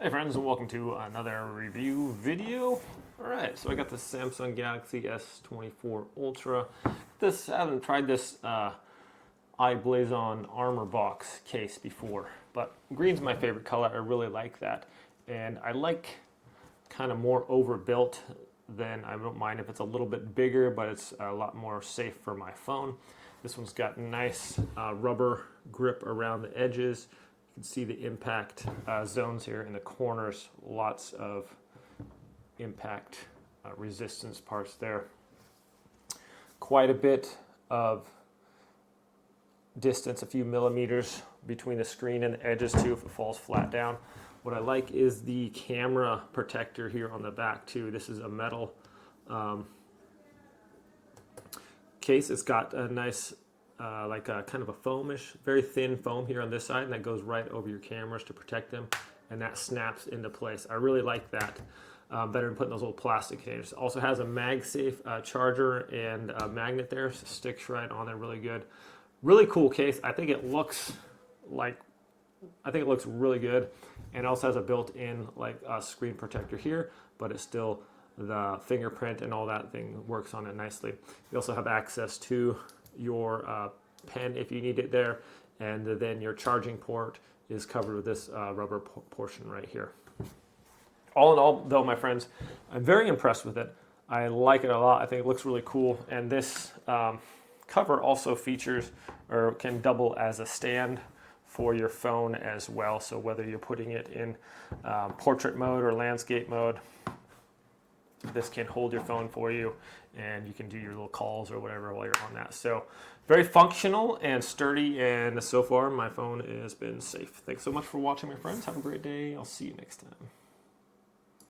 Hey friends, and welcome to another review video. Alright, so I got the Samsung Galaxy S24 Ultra. I haven't tried this I-blason Armorbox case before, but green's my favorite color. I really like that. And I like kind of more overbuilt than, I don't mind if it's a little bit bigger, but it's a lot more safe for my phone. This one's got nice rubber grip around the edges. You can see the impact zones here in the corners, lots of impact resistance parts there. Quite a bit of distance, a few millimeters between the screen and the edges too if it falls flat down. What I like is the camera protector here on the back too. This is a metal case. It's got a nice like a kind of a foamish, very thin foam here on this side, and that goes right over your cameras to protect them, and that snaps into place. I really like that. Better than putting those little plastic containers. Also has a MagSafe charger and a magnet there, so it sticks right on there really good. Really cool case. I think it looks really good, and it also has a built-in like screen protector here, but it's still the fingerprint and all that thing works on it nicely. You also have access to your pen if you need it there, and then your charging port is covered with this rubber portion right here. All in all, though, my friends, I'm very impressed with it. I like it a lot. I think it looks really cool, and this cover also features or can double as a stand for your phone as well. So whether you're putting it in portrait mode or landscape mode, this can hold your phone for you, and you can do your little calls or whatever while you're on that. So very functional and sturdy, and so far my phone has been safe. Thanks so much for watching, my friends. Have a great day. I'll see you next time.